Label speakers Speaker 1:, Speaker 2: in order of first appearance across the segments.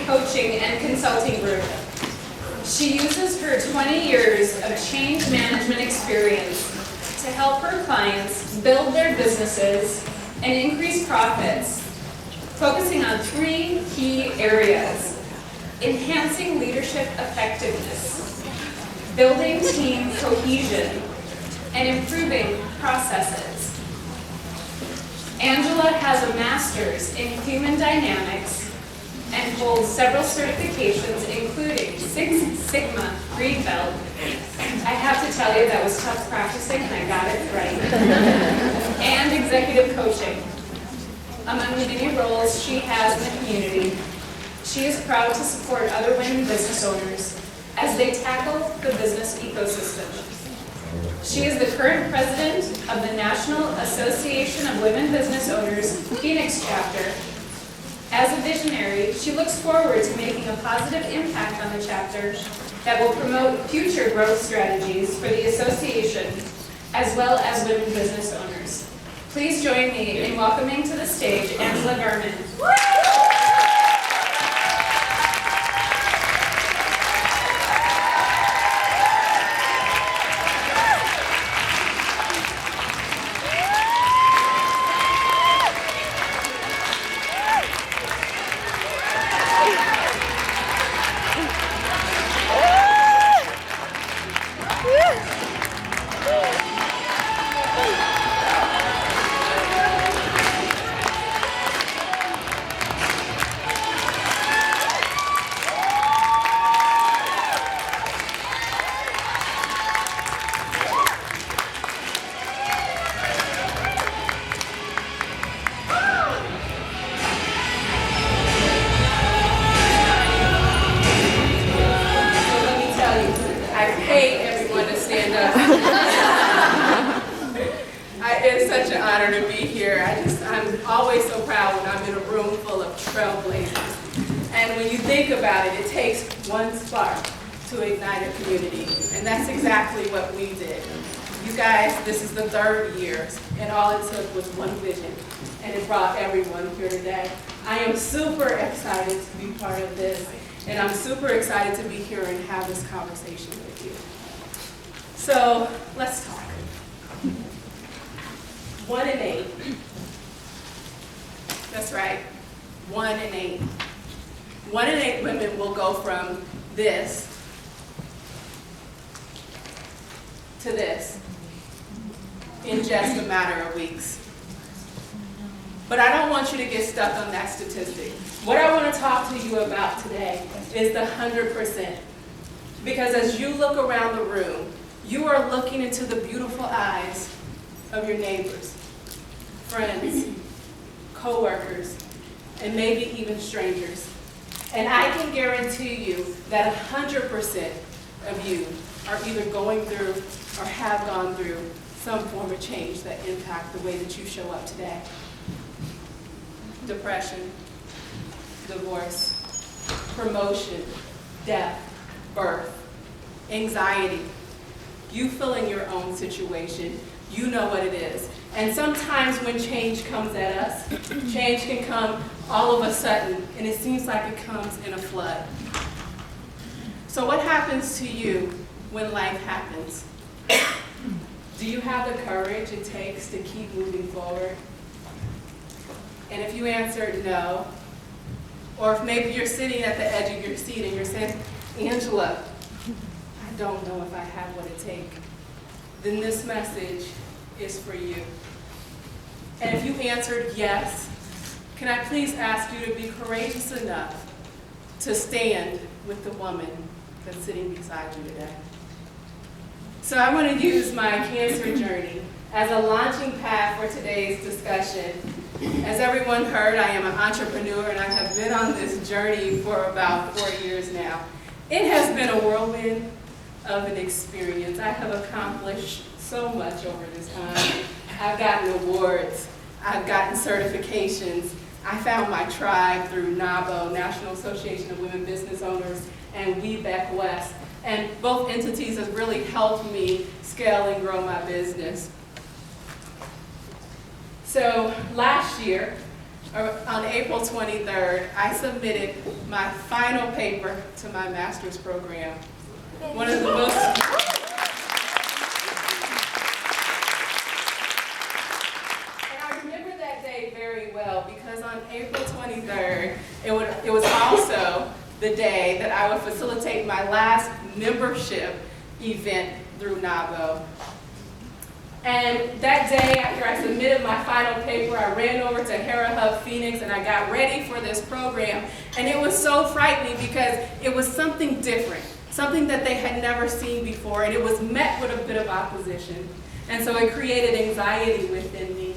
Speaker 1: coaching and consulting group. She uses her 20 years of change management experience to help her clients build their businesses and increase profits, focusing on 3 key areas: enhancing leadership effectiveness, building team cohesion, and improving processes. Angela has a master's in human dynamics and holds several certifications, including 6 Sigma Green Belt. I have to tell you, that was tough practicing, and I got it right. And executive coaching. Among the many roles she has in the community, she is proud to support other women business owners as they tackle the business ecosystem. She is the current president of the National Association of Women Business Owners Phoenix chapter. As a visionary, she looks forward to making a positive impact on the chapter that will promote future growth strategies for the association as well as women business owners. Please join me in welcoming to the stage Angela Garmon.
Speaker 2: It's such an honor to be here. I'm always so proud when I'm in a room full of trailblazers. And when you think about it, it takes one spark to ignite a community. And that's exactly what we did. You guys, this is the 3rd year, and all it took was one vision. And it brought everyone here today. I am super excited to be part of this. And I'm super excited to be here and have this conversation with you. So let's talk. 1 in 8. That's right, 1 in 8. 1 in 8 women will go from this to this in just a matter of weeks. But I don't want you to get stuck on that statistic. What I want to talk to you about today is the 100%. Because as you look around the room, you are looking into the beautiful eyes of your neighbors, friends, co-workers, and maybe even strangers. And I can guarantee you that 100% of you are either going through or have gone through some form of change that impact the way that you show up today. Depression, divorce, promotion, death, birth, anxiety. You fill in your own situation. You know what it is. And sometimes when change comes at us, change can come all of a sudden, and it seems like it comes in a flood. So what happens to you when life happens? Do you have the courage it takes to keep moving forward? And if you answered no, or if maybe you're sitting at the edge of your seat and you're saying, Angela, I don't know if I have what it takes, then this message is for you. And if you answered yes, can I please ask you to be courageous enough to stand with the woman that's sitting beside you today? So I want to use my cancer journey as a launching pad for today's discussion. As everyone heard, I am an entrepreneur and I have been on this journey for about 4 years now. It has been a whirlwind of an experience. I have accomplished so much over this time. I've gotten awards, I've gotten certifications, I found my tribe through NABO, National Association of Women Business Owners, and WeBec West. And both entities have really helped me scale and grow my business. So last year, On April 23rd, I submitted my final paper to my master's program. One of the most... And I remember that day very well because on April 23rd, it was also the day that I would facilitate my last membership event through NABO. And that day, after I submitted my final paper, I ran over to Hera Hub Phoenix and I got ready for this program. And it was so frightening because it was something different, something that they had never seen before, and it was met with a bit of opposition. And so it created anxiety within me.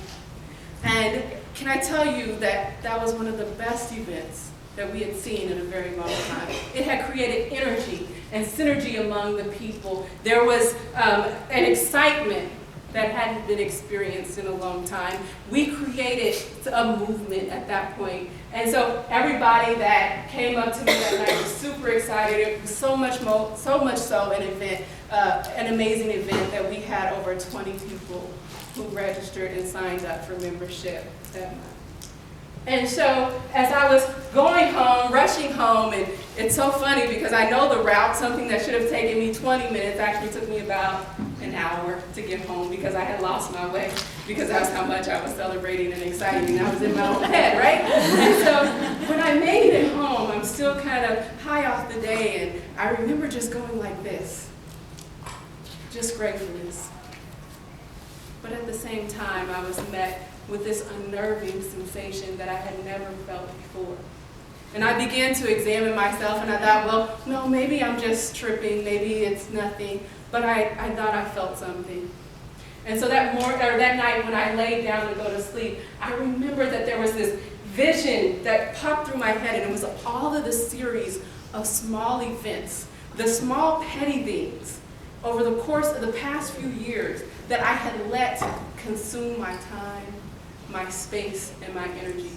Speaker 2: And can I tell you that that was one of the best events that we had seen in a very long time. It had created energy and synergy among the people. There was an excitement that hadn't been experienced in a long time. We created a movement at that point. And so everybody that came up to me that night was super excited. It was so much so an event, an amazing event that we had over 20 people who registered and signed up for membership that month. And so as I was going home, rushing home, and it's so funny because I know the route, something that should have taken me 20 minutes actually took me about an hour to get home because I had lost my way, because that's how much I was celebrating and excited, and I was in my own head, right? And so when I made it home, I'm still kind of high off the day, and I remember just going like this, just gratefulness. But at the same time, I was met with this unnerving sensation that I had never felt before. And I began to examine myself, and I thought, well, no, maybe I'm just tripping, maybe it's nothing. But I thought I felt something. And so that night when I laid down to go to sleep, I remember that there was this vision that popped through my head, and it was all of the series of small events, the small petty things over the course of the past few years that I had let consume my time, my space, and my energy.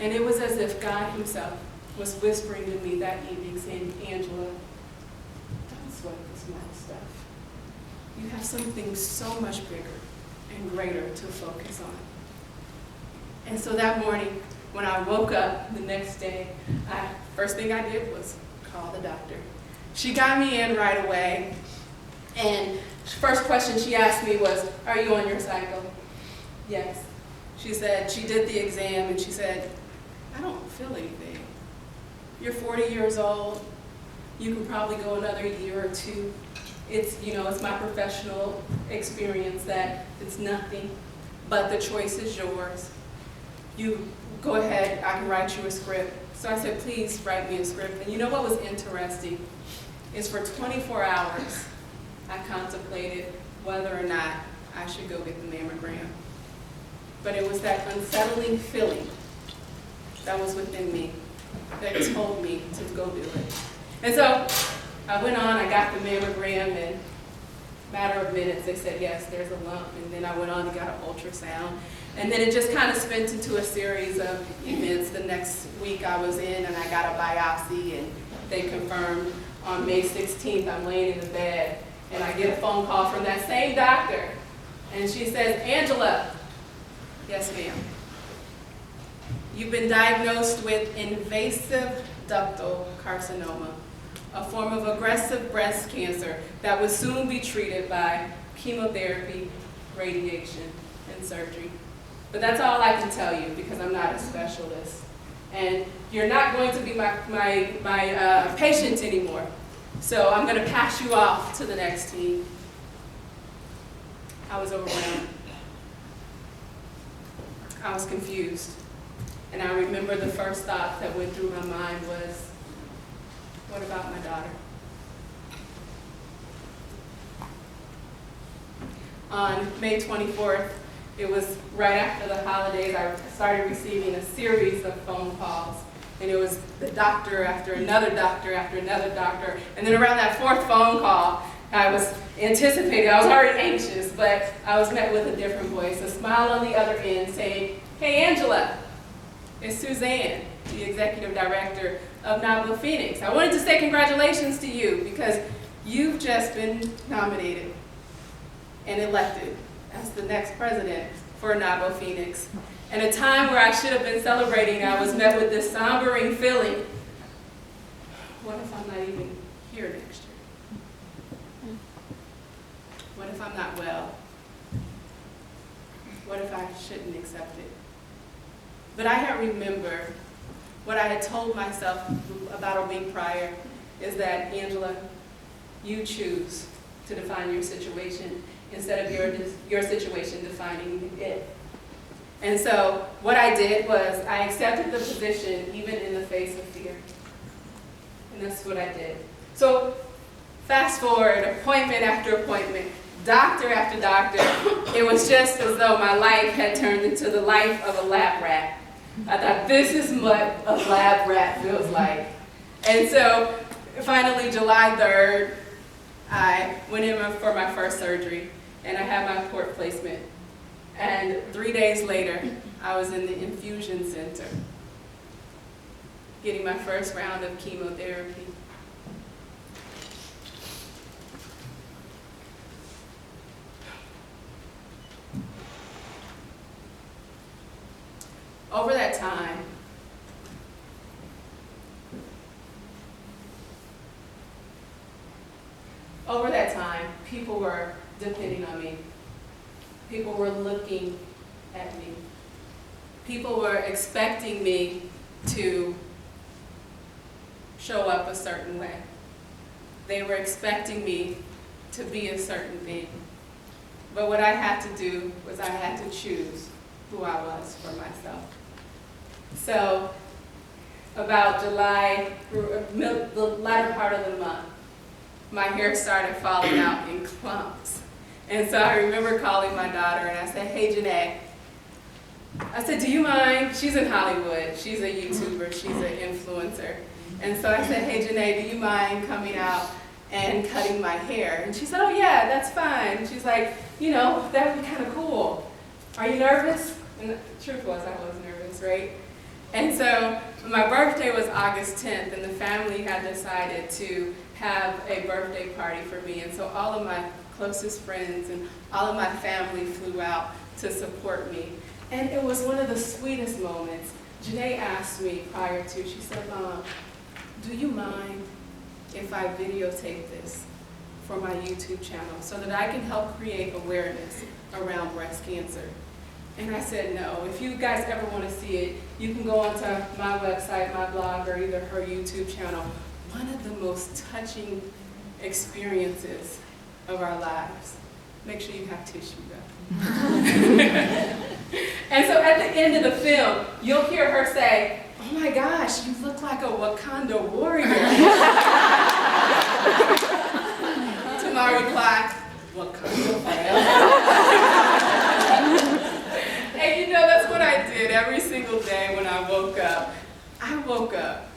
Speaker 2: And it was as if God himself was whispering to me that evening, saying, Angela, don't sweat the small stuff. You have something so much bigger and greater to focus on. And so that morning, when I woke up the next day, first thing I did was call the doctor. She got me in right away, and first question she asked me was, are you on your cycle? Yes. She said, she did the exam, and she said, I don't feel anything. You're 40 years old. You can probably go another year or two. It's my professional experience that it's nothing, but the choice is yours. You go ahead, I can write you a script. So I said, please write me a script. And you know what was interesting is for 24 hours, I contemplated whether or not I should go get the mammogram. But it was that unsettling feeling that was within me that told me to go do it. And so I went on, I got the mammogram, and in a matter of minutes they said, yes, there's a lump. And then I went on and got an ultrasound. And then it just kind of spent into a series of events. The next week I was in and I got a biopsy, and they confirmed on May 16th I'm laying in the bed, and I get a phone call from that same doctor. And she says, Angela, yes ma'am, you've been diagnosed with invasive ductal carcinoma, a form of aggressive breast cancer that will soon be treated by chemotherapy, radiation, and surgery. But that's all I can tell you because I'm not a specialist. And you're not going to be my patient anymore. So I'm going to pass you off to the next team. I was overwhelmed. I was confused. And I remember the first thought that went through my mind was, what about my daughter? On May 24th, it was right after the holidays, I started receiving a series of phone calls. And it was the doctor after another doctor after another doctor. And then around that fourth phone call, I was anticipating, I was already anxious, but I was met with a different voice, a smile on the other end saying, hey Angela, it's Suzanne, the executive director of NABO Phoenix. I wanted to say congratulations to you because you've just been nominated and elected as the next president for NABO Phoenix. And a time where I should have been celebrating, I was met with this sombering feeling. What if I'm not even here next year? What if I'm not well? What if I shouldn't accept it? But I had remembered what I had told myself about a week prior is that, Angela, you choose to define your situation instead of your situation defining it. And so what I did was I accepted the position even in the face of fear. And that's what I did. So fast forward, appointment after appointment, doctor after doctor, it was just as though my life had turned into the life of a lab rat. I thought, this is what a lab rat feels like. And so finally, July 3rd, I went in for my first surgery, and I had my port placement. And 3 days later, I was in the infusion center, getting my first round of chemotherapy. Over that time, people were depending on me. People were looking at me. People were expecting me to show up a certain way. They were expecting me to be a certain thing. But what I had to do was I had to choose who I was for myself. So about July, the latter part of the month, my hair started falling out in clumps. And so I remember calling my daughter and I said, hey, Janae, I said, do you mind? She's in Hollywood. She's a YouTuber. She's an influencer. And so I said, hey, Janae, do you mind coming out and cutting my hair? And she said, oh, yeah, that's fine. And she's like, you know, that would be kind of cool. Are you nervous? And the truth was, I was nervous, right? And so my birthday was August 10th, and the family had decided to have a birthday party for me. And so all of my closest friends and all of my family flew out to support me. And it was one of the sweetest moments. Janae asked me prior to, she said, Mom, do you mind if I videotape this for my YouTube channel so that I can help create awareness around breast cancer? And I said, no. If you guys ever want to see it, you can go onto my website, my blog, or either her YouTube channel. One of the most touching experiences of our lives. Make sure you have tissue, though. And so at the end of the film, you'll hear her say, oh my gosh, you look like a Wakanda warrior. To my reply, Wakanda forever. And you know, that's what I did every single day when I woke up. I woke up,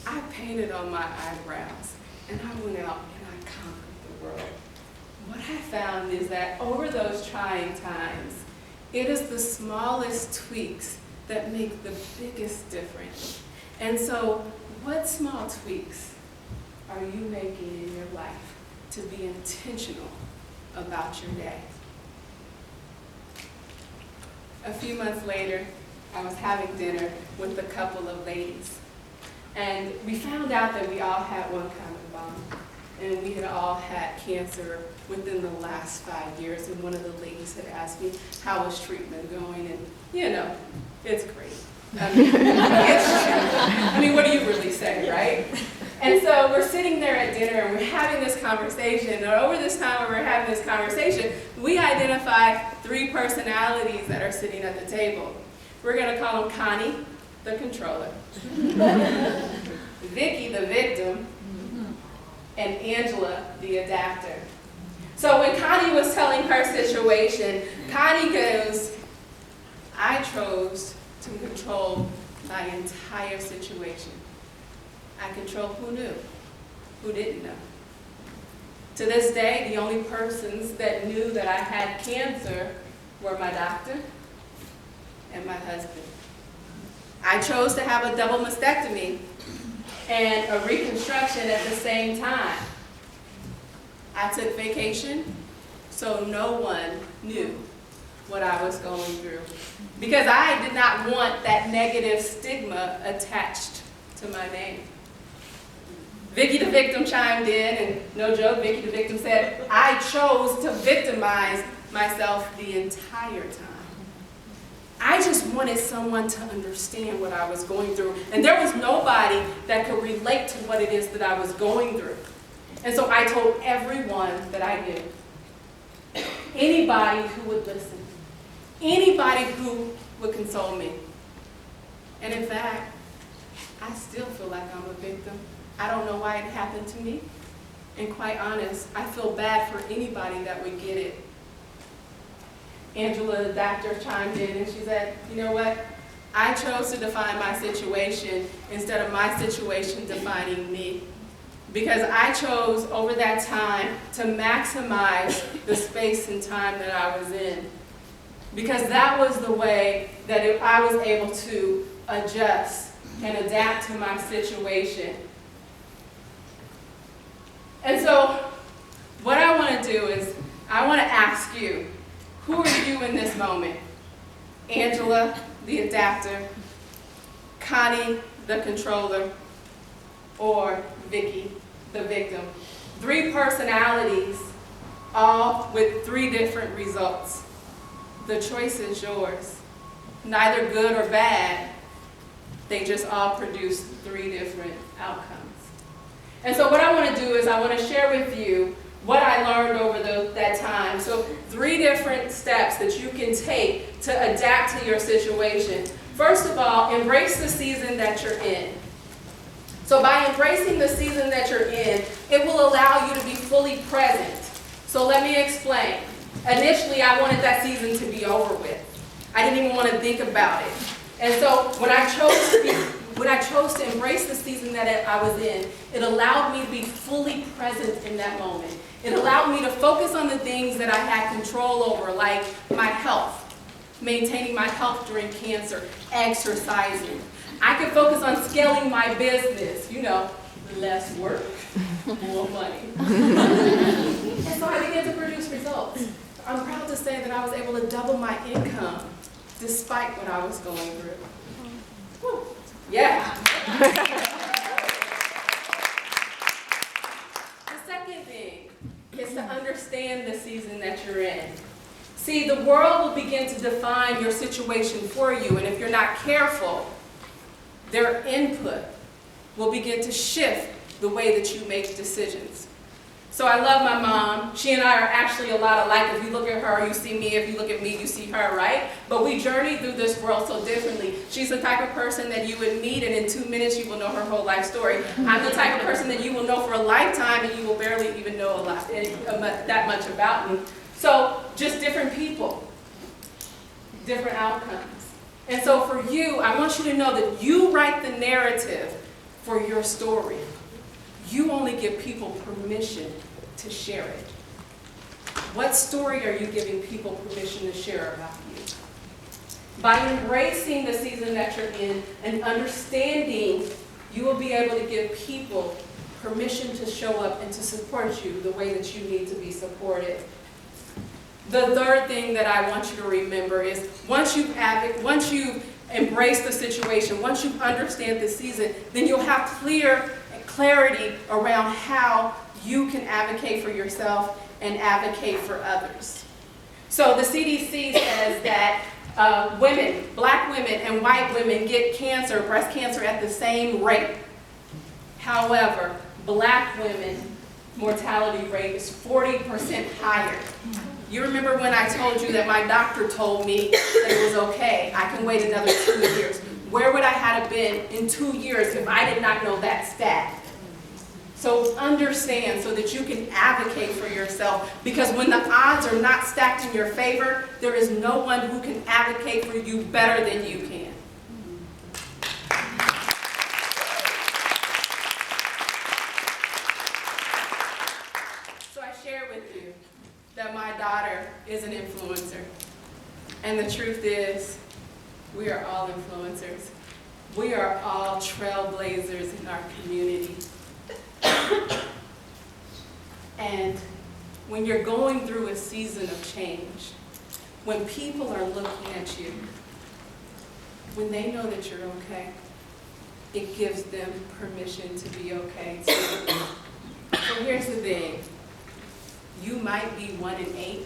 Speaker 2: I painted on my eyebrows, and I went out and I conquered the world. What I found is that over those trying times, it is the smallest tweaks that make the biggest difference. And so, what small tweaks are you making in your life to be intentional about your day? A few months later, I was having dinner with a couple of ladies. And we found out that we all had one common bond. And we had all had cancer within the last 5 years. And one of the ladies had asked me, how was treatment going? And, you know, it's great. I mean, what do you really say, right? And so we're sitting there at dinner and we're having this conversation. And over this time when we're having this conversation, we identified 3 personalities that are sitting at the table. We're going to call them Connie, the controller, Vicky, the victim, and Angela, the adapter. So when Connie was telling her situation, Connie goes, I chose to control my entire situation. I control who knew, who didn't know. To this day, the only persons that knew that I had cancer were my doctor and my husband. I chose to have a double mastectomy and a reconstruction at the same time. I took vacation, so no one knew what I was going through because I did not want that negative stigma attached to my name. Vicky the victim chimed in, and no joke, Vicky the victim said, I chose to victimize myself the entire time. I just wanted someone to understand what I was going through, and there was nobody that could relate to what it is that I was going through. And so I told everyone that I knew, anybody who would listen, anybody who would console me. And in fact, I still feel like I'm a victim. I don't know why it happened to me. And quite honest, I feel bad for anybody that would get it. Angela, the doctor, chimed in and she said, you know what? I chose to define my situation instead of my situation defining me. Because I chose over that time to maximize the space and time that I was in. Because that was the way that I was able to adjust and adapt to my situation. And so what I want to do is I want to ask you, who are you in this moment? Angela, the adapter, Connie, the controller, or Vicky, the victim? 3 personalities, all with 3 different results. The choice is yours. Neither good or bad, they just all produce 3 different outcomes. And so what I want to do is I want to share with you what I learned over that time. So 3 different steps that you can take to adapt to your situation. First of all, embrace the season that you're in. So by embracing the season that you're in, it will allow you to be fully present. So let me explain. Initially, I wanted that season to be over with. I didn't even want to think about it. And so when I chose to embrace the season that I was in, it allowed me to be fully present in that moment. It allowed me to focus on the things that I had control over, like my health, maintaining my health during cancer, exercising. I could focus on scaling my business, less work, more money. And so I began to produce results. I'm proud to say that I was able to double my income despite what I was going through. Whew. Yeah. The second thing is to understand the season that you're in. See, the world will begin to define your situation for you, and if you're not careful, their input will begin to shift the way that you make decisions. So I love my mom. She and I are actually a lot alike. If you look at her, you see me. If you look at me, you see her, right? But we journey through this world so differently. She's the type of person that you would meet, and in 2 minutes you will know her whole life story. I'm the type of person that you will know for a lifetime, and you will barely even know that much about me. So just different people, different outcomes. And so for you, I want you to know that you write the narrative for your story. You only give people permission to share it. What story are you giving people permission to share about you? By embracing the season that you're in and understanding, you will be able to give people permission to show up and to support you the way that you need to be supported. The third thing that I want you to remember is once you've embraced the situation, once you understand the season, then you'll have clarity around how you can advocate for yourself and advocate for others. So the CDC says that women, black women and white women get cancer, breast cancer at the same rate. However, black women mortality rate is 40% higher. You remember when I told you that my doctor told me that it was okay, I can wait another 2 years. Where would I have been in 2 years if I did not know that stat? So understand so that you can advocate for yourself, because when the odds are not stacked in your favor, there is no one who can advocate for you better than you can. So I share with you that my daughter is an influencer. And the truth is, we are all influencers. We are all trailblazers in our community. And when you're going through a season of change, When people are looking at you, when they know that you're okay, it gives them permission to be okay too. So here's the thing. You might be 1 in 8,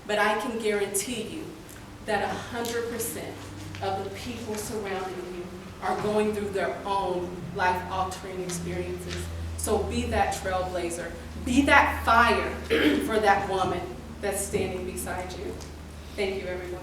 Speaker 2: but I can guarantee you that 100% of the people surrounding you are going through their own life-altering experiences. So be that trailblazer. Be that fire for that woman that's standing beside you. Thank you, everyone.